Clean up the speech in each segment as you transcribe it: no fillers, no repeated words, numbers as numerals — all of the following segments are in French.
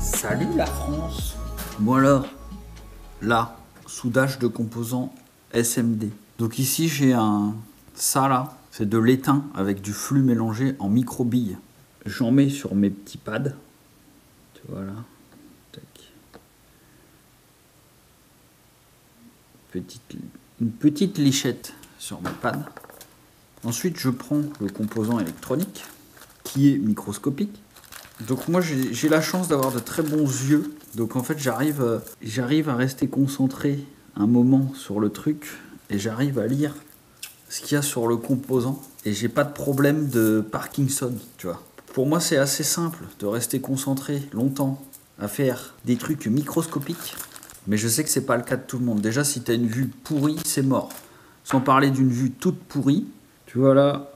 Salut la France. Bon alors, là, soudage de composants SMD. Donc ici j'ai ça là, c'est de l'étain avec du flux mélangé en micro-billes. J'en mets sur mes petits pads. Tu vois là. Tac. Une petite lichette sur mes pads. Ensuite je prends le composant électronique qui est microscopique. Donc moi j'ai la chance d'avoir de très bons yeux, donc en fait j'arrive à rester concentré un moment sur le truc et j'arrive à lire ce qu'il y a sur le composant et j'ai pas de problème de Parkinson, tu vois. Pour moi c'est assez simple de rester concentré longtemps à faire des trucs microscopiques, mais je sais que c'est pas le cas de tout le monde. Déjà si tu as une vue pourrie, c'est mort. Sans parler d'une vue toute pourrie, tu vois là,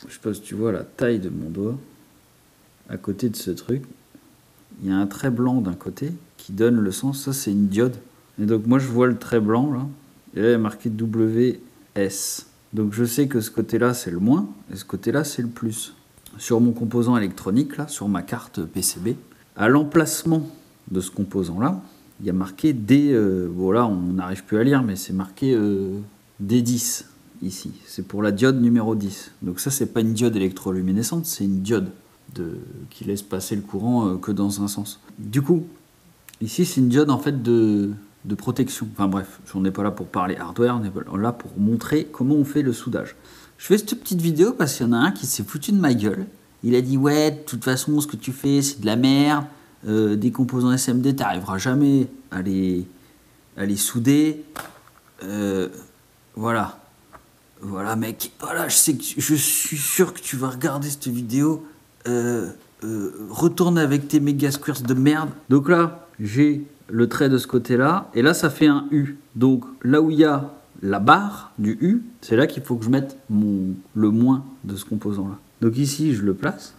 je sais pas si tu vois la taille de mon doigt. À côté de ce truc, il y a un trait blanc d'un côté qui donne le sens. Ça, c'est une diode. Et donc, moi, je vois le trait blanc, là. Et là, il y a marqué WS. Donc, je sais que ce côté-là, c'est le moins. Et ce côté-là, c'est le plus. Sur mon composant électronique, là, sur ma carte PCB, à l'emplacement de ce composant-là, il y a marqué D... bon, là, on n'arrive plus à lire, mais c'est marqué D10, ici. C'est pour la diode numéro 10. Donc, ça, c'est pas une diode électroluminescente, c'est une diode. Qui laisse passer le courant que dans un sens. Du coup, ici c'est une diode en fait de protection. Enfin bref, on n'est pas là pour parler hardware, on est là pour montrer comment on fait le soudage. Je fais cette petite vidéo parce qu'il y en a un qui s'est foutu de ma gueule. Il a dit ouais, de toute façon ce que tu fais c'est de la merde, des composants SMD t'arriveras jamais à les souder. Voilà mec, voilà, je suis sûr que tu vas regarder cette vidéo. Retourne avec tes méga squares de merde. Donc là, j'ai le trait de ce côté-là, et là, ça fait un U. Donc là où il y a la barre du U, c'est là qu'il faut que je mette le moins de ce composant-là. Donc ici, je le place.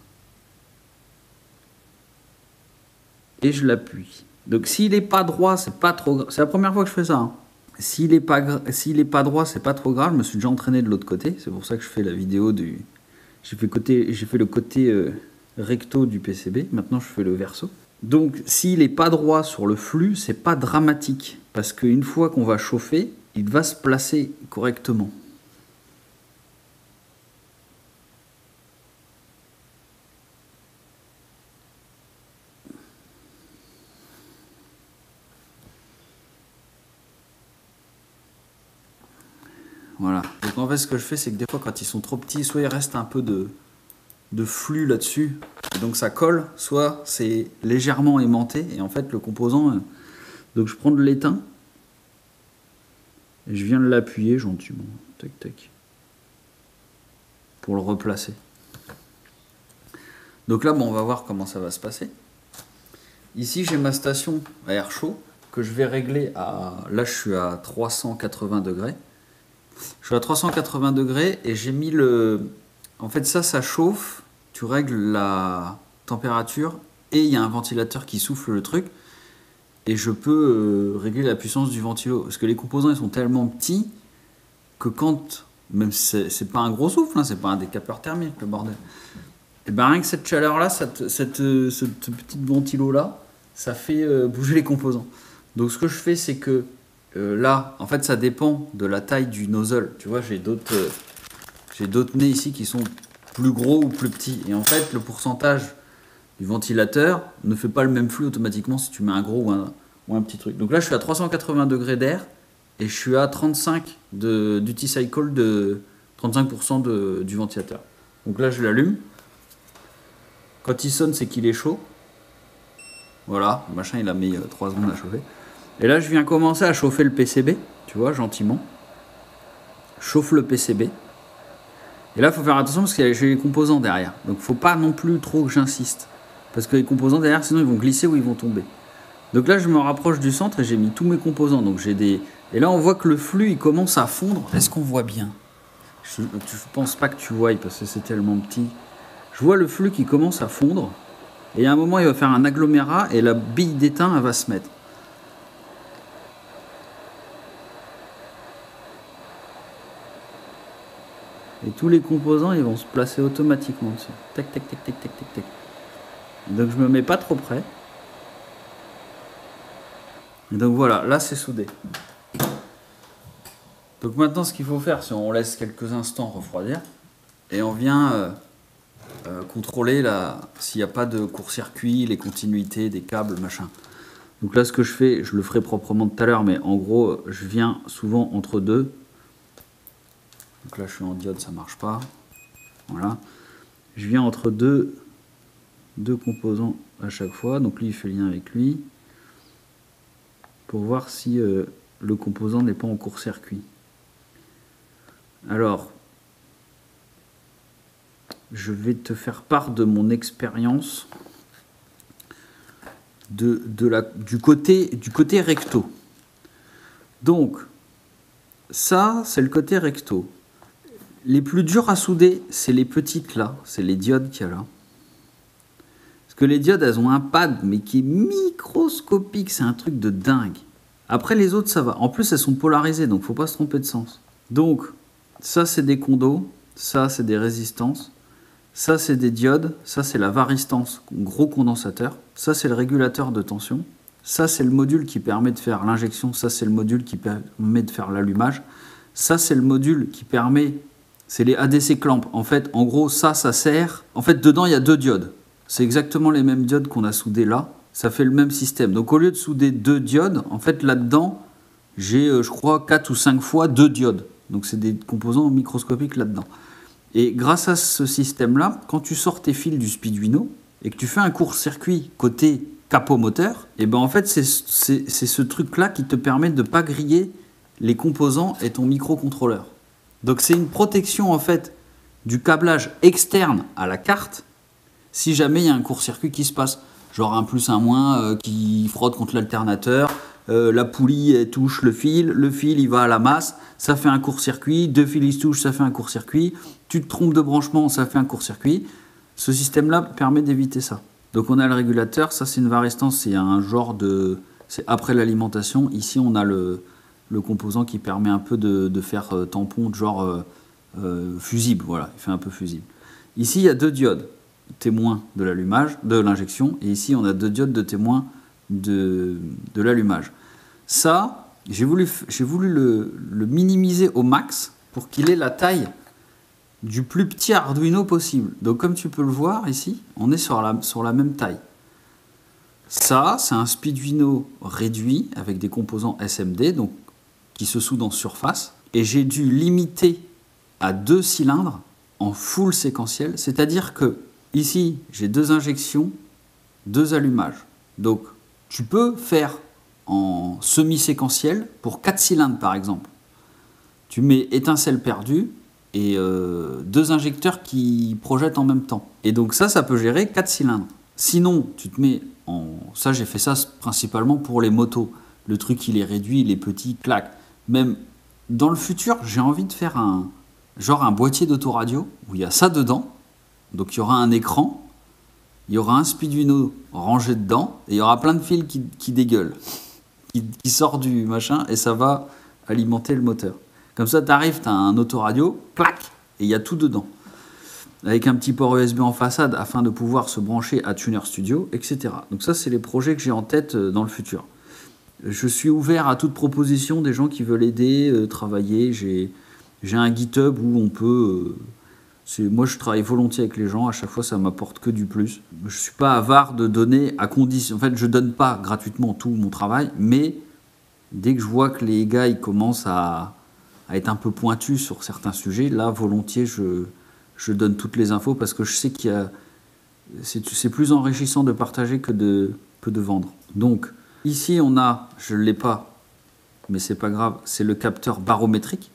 Et je l'appuie. Donc s'il n'est pas droit, c'est pas trop grave. C'est la première fois que je fais ça. Hein. S'il n'est pas droit, c'est pas trop grave. Je me suis déjà entraîné de l'autre côté. C'est pour ça que je fais la vidéo du... J'ai fait le côté recto du PCB, maintenant je fais le verso. Donc s'il n'est pas droit sur le flux, c'est pas dramatique, parce qu'une fois qu'on va chauffer, il va se placer correctement. Voilà. Donc en fait ce que je fais c'est que des fois quand ils sont trop petits, soit il reste un peu de flux là-dessus, et donc ça colle, soit c'est légèrement aimanté, et en fait le composant... donc je prends de l'étain, et je viens de l'appuyer gentiment, tac tac, pour le replacer. Donc là bon, on va voir comment ça va se passer. Ici j'ai ma station à air chaud, que je vais régler à... Là je suis à 380 degrés. Je suis à 380 degrés et j'ai mis le... En fait ça chauffe, tu règles la température et il y a un ventilateur qui souffle le truc et je peux régler la puissance du ventilo. Parce que les composants ils sont tellement petits que quand... Même si c'est pas un gros souffle, hein, c'est pas un décapeur thermique le bordel. Et ben rien que cette chaleur là, ce petit ventilo là, ça fait bouger les composants. Donc ce que je fais c'est que là, en fait, ça dépend de la taille du nozzle. Tu vois, j'ai d'autres nez ici qui sont plus gros ou plus petits. Et en fait, le pourcentage du ventilateur ne fait pas le même flux automatiquement si tu mets un gros ou un petit truc. Donc là, je suis à 380 degrés d'air et je suis à 35 duty cycle de 35% du ventilateur. Donc là, je l'allume. Quand il sonne, c'est qu'il est chaud. Voilà, le machin, il a mis 3 secondes à chauffer. Et là, je viens commencer à chauffer le PCB, tu vois, gentiment. Chauffe le PCB. Et là, il faut faire attention parce qu'il y a les composants derrière. Donc, il ne faut pas non plus trop que j'insiste. Parce que les composants derrière, sinon, ils vont glisser ou ils vont tomber. Donc là, je me rapproche du centre et j'ai mis tous mes composants. Donc, j'ai des... Et là, on voit que le flux, il commence à fondre. Est-ce qu'on voit bien? Je ne pense pas que tu vois parce que c'est tellement petit. je vois le flux qui commence à fondre. Et à un moment, il va faire un agglomérat et la bille d'étain, elle va se mettre. Et tous les composants, ils vont se placer automatiquement dessus. Tac, tac, tac, tac, tac, tac, tac. Donc je me mets pas trop près. Et donc voilà, là c'est soudé. Donc maintenant, ce qu'il faut faire, c'est on laisse quelques instants refroidir. Et on vient contrôler s'il n'y a pas de court-circuit, les continuités des câbles, machin. Donc là, ce que je fais, je le ferai proprement tout à l'heure, mais en gros, je viens souvent entre deux. Donc là, je suis en diode, ça marche pas. Voilà. Je viens entre deux composants à chaque fois. Donc lui, il fait lien avec lui. Pour voir si le composant n'est pas en court-circuit. Alors, je vais te faire part de mon expérience du côté recto. Donc, ça, c'est le côté recto. Les plus durs à souder, c'est les petites là, c'est les diodes qu'il y a là. Parce que les diodes, elles ont un pad, mais qui est microscopique, c'est un truc de dingue. Après, les autres, ça va. En plus, elles sont polarisées, donc faut pas se tromper de sens. Donc, ça, c'est des condos, ça, c'est des résistances. Ça, c'est des diodes. Ça, c'est la varistance, gros condensateur. Ça, c'est le régulateur de tension. Ça, c'est le module qui permet de faire l'injection. Ça, c'est le module qui permet de faire l'allumage. Ça, c'est le module qui permet... C'est les ADC clamps. En fait, en gros, ça sert... En fait, dedans, il y a deux diodes. C'est exactement les mêmes diodes qu'on a soudées là. Ça fait le même système. Donc, au lieu de souder deux diodes, en fait, là-dedans, j'ai, je crois, 4 ou 5 fois deux diodes. Donc, c'est des composants microscopiques là-dedans. Et grâce à ce système-là, quand tu sors tes fils du Speeduino et que tu fais un court-circuit côté capot moteur, et ben en fait c'est ce truc-là qui te permet de ne pas griller les composants et ton microcontrôleur. Donc c'est une protection en fait du câblage externe à la carte si jamais il y a un court-circuit qui se passe. Genre un plus, un moins qui frotte contre l'alternateur, la poulie elle touche le fil il va à la masse, ça fait un court-circuit, deux fils ils se touchent, ça fait un court-circuit, tu te trompes de branchement, ça fait un court-circuit. Ce système-là permet d'éviter ça. Donc on a le régulateur, ça c'est une varistance, c'est un genre de... c'est après l'alimentation. Ici on a le composant qui permet un peu de faire tampon de genre fusible, voilà, il fait un peu fusible. Ici il y a deux diodes, témoins de l'allumage, de l'injection, et ici on a deux diodes de témoins de l'allumage. Ça, j'ai voulu le minimiser au max pour qu'il ait la taille du plus petit Arduino possible. Donc comme tu peux le voir ici, on est sur la même taille. Ça, c'est un Speeduino réduit avec des composants SMD, donc qui se soudent en surface. Et j'ai dû limiter à 2 cylindres en full séquentiel, c'est-à-dire que ici, j'ai 2 injections, 2 allumages. Donc tu peux faire en semi-séquentiel pour 4 cylindres par exemple. Tu mets étincelle perdue et 2 injecteurs qui projettent en même temps. Et donc ça peut gérer 4 cylindres. Sinon, tu te mets en... Ça, j'ai fait ça principalement pour les motos. Le truc, il est réduit, il est petit, clac. Même dans le futur, j'ai envie de faire un boîtier d'autoradio où il y a ça dedans. Donc il y aura un écran, il y aura un Speeduino rangé dedans, et il y aura plein de fils qui dégueulent, qui sortent du machin, et ça va alimenter le moteur. Comme ça, tu arrives, tu as un autoradio, clac, et il y a tout dedans. Avec un petit port USB en façade afin de pouvoir se brancher à Tuner Studio, etc. Donc ça, c'est les projets que j'ai en tête dans le futur. Je suis ouvert à toute proposition des gens qui veulent aider, travailler. J'ai un GitHub où on peut... moi, je travaille volontiers avec les gens. À chaque fois, ça m'apporte que du plus. Je ne suis pas avare de donner à condition... En fait, je ne donne pas gratuitement tout mon travail, mais dès que je vois que les gars ils commencent à être un peu pointus sur certains sujets, là, volontiers, je donne toutes les infos parce que je sais qu'il y a... C'est plus enrichissant de partager que de vendre. Donc, ici, on a... Je ne l'ai pas, mais c'est pas grave. C'est le capteur barométrique.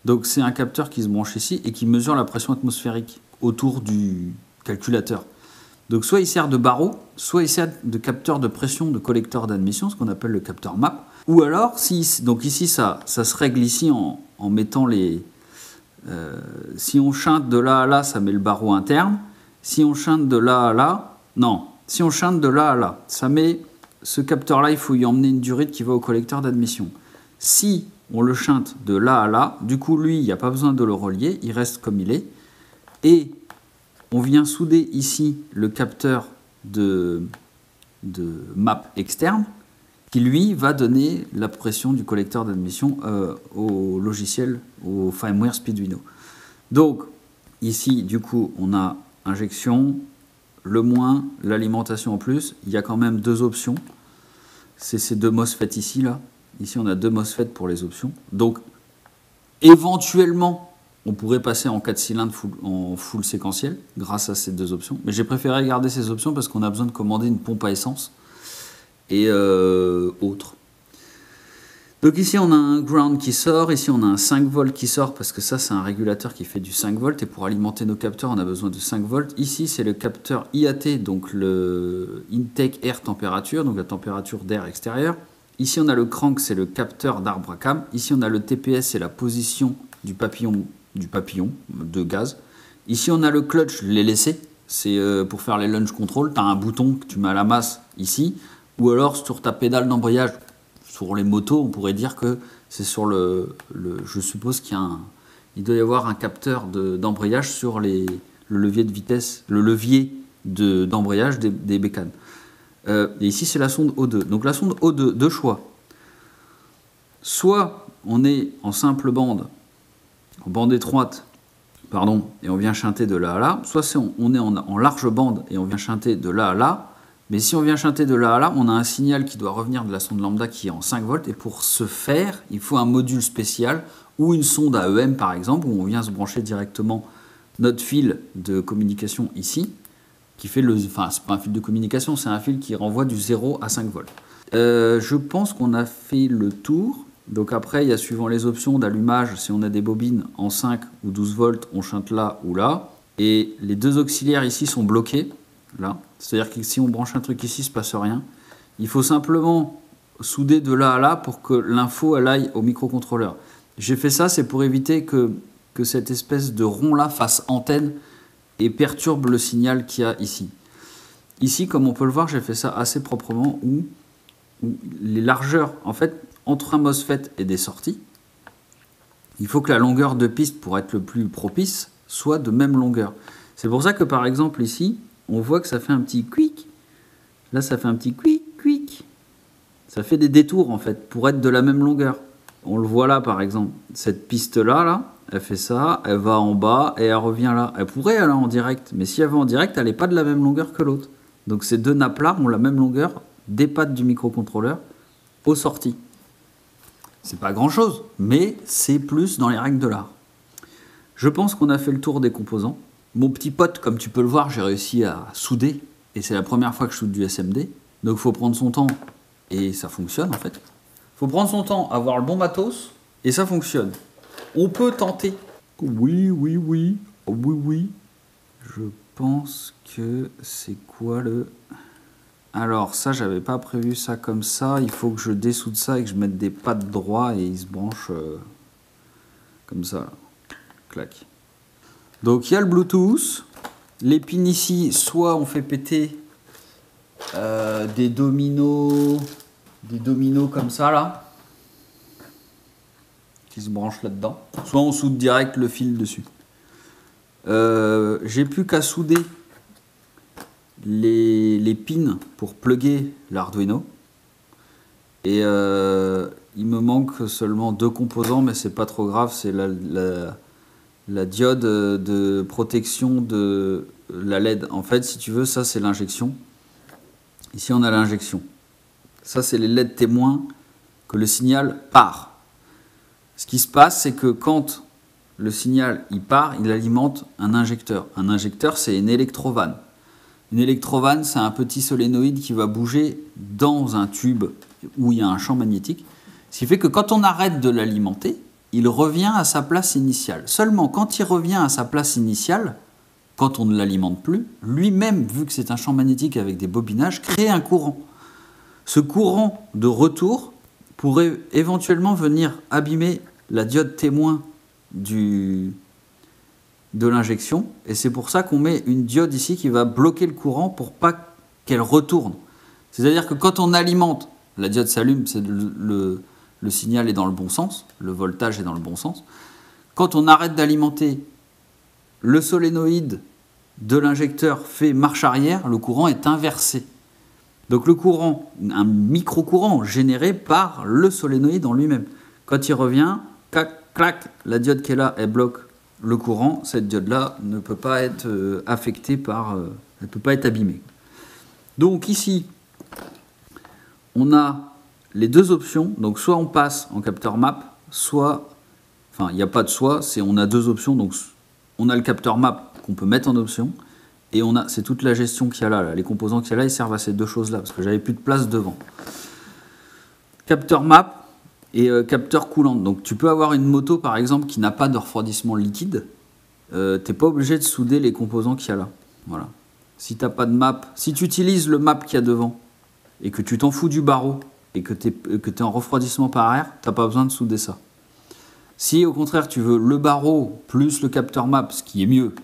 Donc, c'est un capteur qui se branche ici et qui mesure la pression atmosphérique autour du calculateur. Donc, soit il sert de barreau, soit il sert de capteur de pression de collecteur d'admission, ce qu'on appelle le capteur MAP. Ou alors, donc ici, ça se règle ici en mettant les... si on chante de là à là, ça met le barreau interne. Si on chante de là à là, non, si on chante de là à là, ça met ce capteur-là, il faut y emmener une durite qui va au collecteur d'admission. Si on le chante de là à là, du coup, lui, il n'y a pas besoin de le relier, il reste comme il est. Et on vient souder ici le capteur de map externe, qui lui va donner la pression du collecteur d'admission au logiciel, au firmware Speeduino. Donc, ici, du coup, on a injection, le moins, l'alimentation en plus. Il y a quand même deux options. C'est ces deux MOSFET ici, là. Ici, on a deux MOSFET pour les options. Donc, éventuellement, on pourrait passer en 4 cylindres en full séquentiel grâce à ces deux options. Mais j'ai préféré garder ces options parce qu'on a besoin de commander une pompe à essence et autres. Donc ici, on a un ground qui sort. Ici, on a un 5 volts qui sort parce que ça, c'est un régulateur qui fait du 5 volts. Et pour alimenter nos capteurs, on a besoin de 5 volts. Ici, c'est le capteur IAT, donc le Intake Air Temperature, donc la température d'air extérieur. Ici, on a le crank, c'est le capteur d'arbre à cam. Ici, on a le TPS, c'est la position du papillon de gaz. Ici, on a le clutch, je l'ai laissé. C'est pour faire les launch control. Tu as un bouton que tu mets à la masse ici. Ou alors, sur ta pédale d'embrayage, sur les motos, on pourrait dire que c'est sur je suppose il doit y avoir un capteur d'embrayage sur le levier de vitesse, le levier d'embrayage des bécanes. Et ici, c'est la sonde O2. Donc la sonde O2, deux choix. Soit on est en simple bande, en bande étroite, pardon, et on vient chanter de là à là. Soit on est en large bande et on vient chanter de là à là. Mais si on vient chanter de là à là, on a un signal qui doit revenir de la sonde lambda qui est en 5 volts. Et pour ce faire, il faut un module spécial ou une sonde AEM par exemple, où on vient se brancher directement notre fil de communication ici, qui fait enfin, c'est pas un fil de communication, c'est un fil qui renvoie du 0 à 5 volts. Je pense qu'on a fait le tour. Donc après, il y a suivant les options d'allumage, si on a des bobines en 5 ou 12 volts, on chante là ou là. Et les deux auxiliaires ici sont bloqués, là. C'est-à-dire que si on branche un truc ici, il ne se passe rien. Il faut simplement souder de là à là pour que l'info aille au microcontrôleur. J'ai fait ça, c'est pour éviter que cette espèce de rond-là fasse antenne et perturbe le signal qu'il y a ici. Ici, comme on peut le voir, j'ai fait ça assez proprement, où les largeurs, en fait, entre un MOSFET et des sorties, il faut que la longueur de piste, pour être le plus propice, soit de même longueur. C'est pour ça que, par exemple, ici, on voit que ça fait un petit quick. Là, ça fait un petit quick. Ça fait des détours, en fait, pour être de la même longueur. On le voit là, par exemple. Cette piste-là, là, elle fait ça, elle va en bas et elle revient là. Elle pourrait aller en direct, mais si elle va en direct, elle n'est pas de la même longueur que l'autre. Donc ces deux nappes-là ont la même longueur des pattes du microcontrôleur aux sorties. C'est pas grand-chose, mais c'est plus dans les règles de l'art. Je pense qu'on a fait le tour des composants. Mon petit pote, comme tu peux le voir, j'ai réussi à souder, et c'est la première fois que je soude du SMD. Donc il faut prendre son temps, et ça fonctionne en fait. Il faut prendre son temps, avoir le bon matos, et ça fonctionne. On peut tenter. Oui. Je pense que c'est quoi le... Alors ça, j'avais pas prévu ça comme ça. Il faut que je dessoude ça et que je mette des pattes droits et il se branche comme ça. Là. Clac. Donc il y a le Bluetooth. Les pins ici, soit on fait péter des dominos comme ça là, qui se branchent là-dedans. Soit on soude direct le fil dessus. J'ai plus qu'à souder les pins pour plugger l'Arduino. Et il me manque seulement deux composants, mais c'est pas trop grave. C'est la diode de protection de la LED. En fait, si tu veux, ça c'est l'injection. Ici, on a l'injection. Ça, c'est les LED témoins que le signal part. Ce qui se passe, c'est que quand le signal il part, il alimente un injecteur. Un injecteur, c'est une électrovanne. Une électrovanne, c'est un petit solénoïde qui va bouger dans un tube où il y a un champ magnétique. Ce qui fait que quand on arrête de l'alimenter, il revient à sa place initiale. Seulement, quand il revient à sa place initiale, quand on ne l'alimente plus, lui-même, vu que c'est un champ magnétique avec des bobinages, crée un courant. Ce courant de retour pourrait éventuellement venir abîmer la diode témoin du de l'injection. Et c'est pour ça qu'on met une diode ici qui va bloquer le courant pour pas qu'elle retourne. C'est-à-dire que quand on alimente, la diode s'allume, c'est le signal est dans le bon sens, le voltage est dans le bon sens. Quand on arrête d'alimenter, le solénoïde de l'injecteur fait marche arrière, le courant est inversé. Donc le courant, un micro-courant généré par le solénoïde en lui-même. Quand il revient, clac, clac, la diode qui est là, elle bloque le courant. Cette diode-là ne peut pas être affectée par... elle ne peut pas être abîmée. Donc ici, on a les deux options. Donc soit on passe en capteur map, soit... Enfin, il n'y a pas de soit, on a deux options. Donc on a le capteur map qu'on peut mettre en option. Et c'est toute la gestion qu'il y a là. Les composants qu'il y a là, ils servent à ces deux choses-là, parce que j'avais plus de place devant. Capteur map et capteur coulante. Donc tu peux avoir une moto, par exemple, qui n'a pas de refroidissement liquide. Tu n'es pas obligé de souder les composants qu'il y a là. Voilà. Si tu n'as pas de map, si tu utilises le map qu'il y a devant, et que tu t'en fous du barreau, et que tu es en refroidissement par air, tu n'as pas besoin de souder ça. Si au contraire tu veux le barreau plus le capteur map, ce qui est mieux,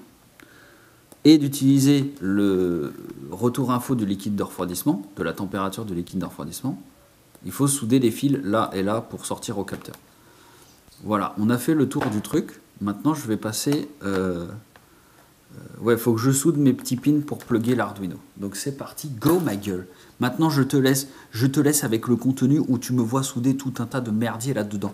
et d'utiliser le retour info du liquide de refroidissement, de la température du liquide de refroidissement, il faut souder les fils là et là pour sortir au capteur. Voilà, on a fait le tour du truc. Maintenant, je vais passer... ouais, il faut que je soude mes petits pins pour plugger l'Arduino. Donc c'est parti, go ma gueule. Maintenant, je te laisse avec le contenu où tu me vois souder tout un tas de merdier là-dedans.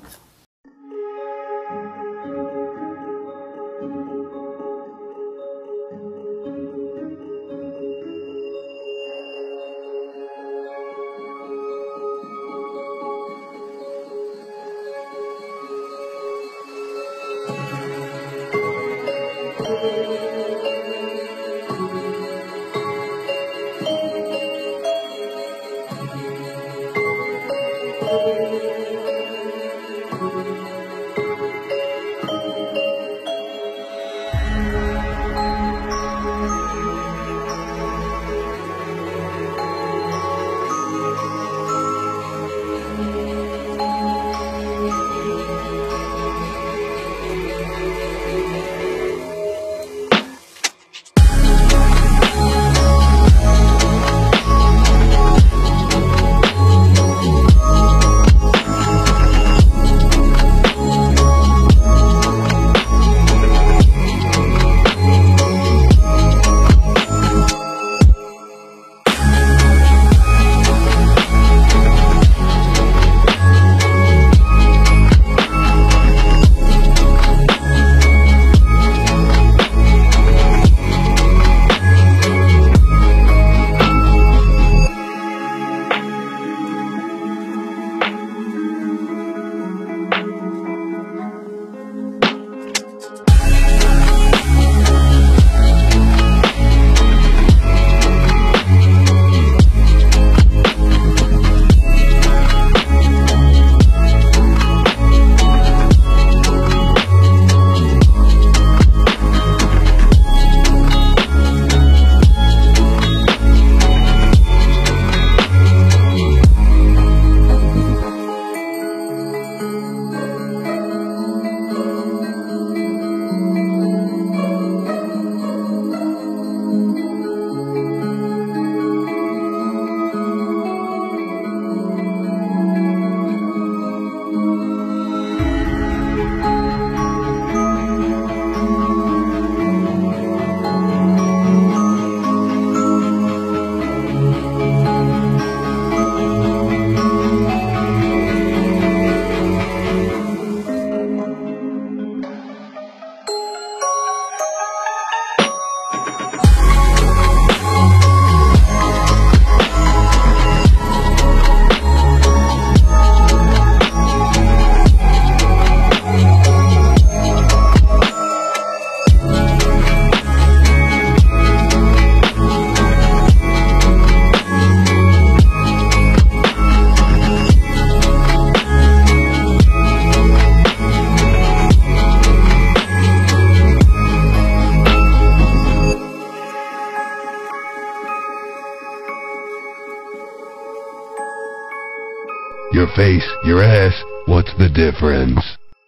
Your face, your ass, what's the difference?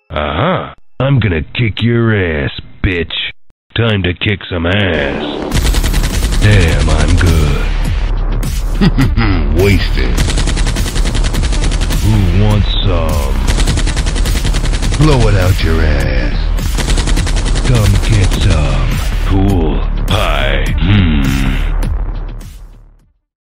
Uh-huh. I'm gonna kick your ass, bitch. time to kick some ass. Damn, I'm good. Wasted. Who wants some? Blow it out your ass. Come get some.